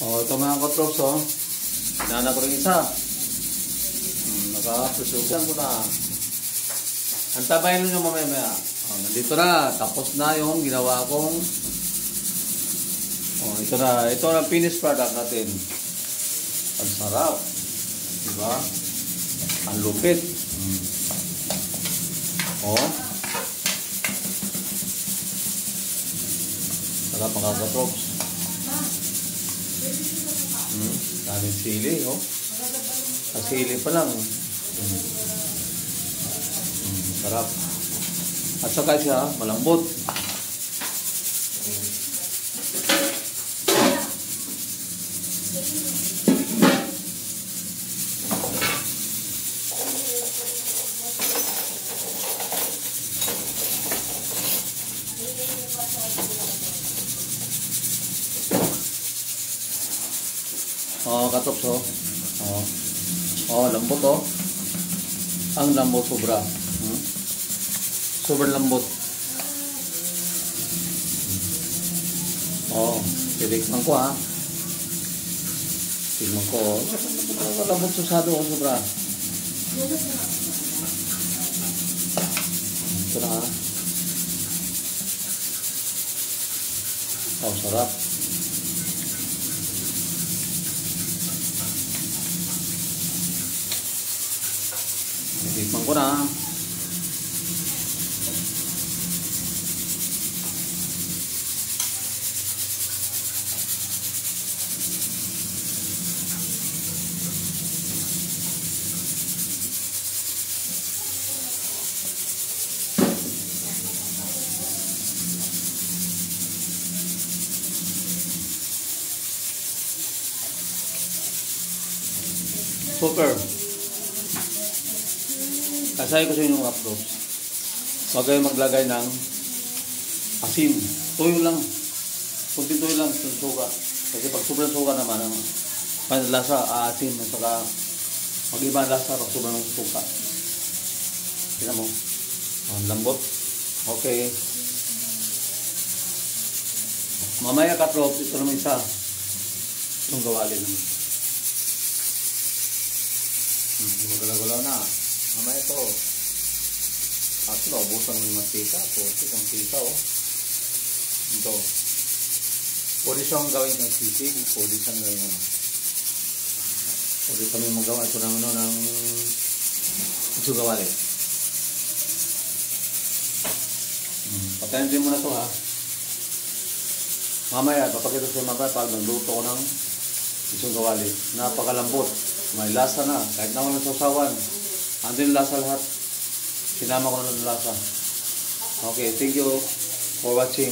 Ito mga katrops, Hinana ko rin isa. Nakapusugan ko na. Antabayin nyo mamaya. Nandito na. Tapos na yung ginawa kong. Ito na. Ito ang finished product natin. Ang sarap. Diba? Ang lupit. Sarap mga katrops. Daming sili, Ang sili pa lang. Sarap. At saka siya, malambot. Katops, lambot, Ang lambot sobra. Sobrang lambot. Titikman ko, Tignan ko. Lambot susado, sobra. Ito na, sarap. Tikman ko na. Super. Kasay ko sa inyo mga props. Huwag kayo maglagay ng asin. Tuyo lang. Kunti tuyo lang sa suka. Kasi pag sobrang suka naman, ang lasa, asin. At saka mag-iba ang lasa pag sobrang suka. Tignan mo. Ang lambot. Okay. Mamaya katrops, ito naman isa. Itong gawali naman. Magalaw-galaw na. Mamaya ito. Actually, ubusan ng mantika. Puti kang mantika, Ito. Pwede siyang gawin ng sisig. Pwede siyang gawin ng Pwede kami magawa ito ng isugawali. Patayin din mo na ito, Mamaya, papakita sa mga pag nagluto ko ng isugawali. Napakalambot. May lasa na. Kahit na walang sausawan. Andun lasa lahat. Sinama ko na ng lasa. Okay, thank you for watching.